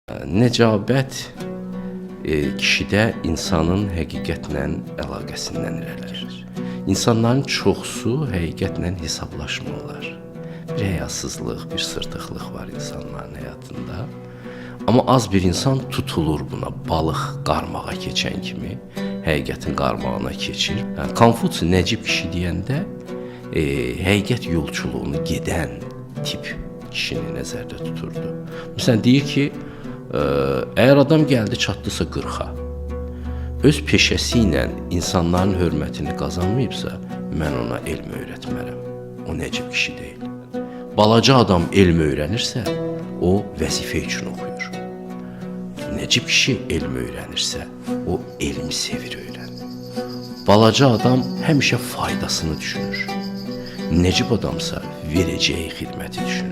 Nəcabət kişidə insanın həqiqətlə əlaqəsindən irəlir. İnsanların çoxsu həqiqətlə hesablaşmırlar. Bir həyasızlıq, bir sırtıqlıq var insanların həyatında. Amma az bir insan tutulur buna, balıq qarmağa keçən kimi həqiqətin qarmağına keçir. Konfutsi Nəcib kişi deyəndə həqiqət yolçuluğunu gedən tip kişini nəzərdə tuturdu. Məsələn, deyir ki, əgər adam gəldi çatdısa 40-a, öz peşəsi ilə insanların hörmətini qazanmayıbsa, mən ona elm öyrətmərəm. O Nəcib kişi deyil. Balaca adam elm öyrənirsə, o vəzifə üçün oxuyur. Nəcib kişi elm öyrənirsə, o elmi sevir öyrənir. Balaca adam həmişə faydasını düşünür. Nəcib adamsa verəcəyi xidməti düşünür.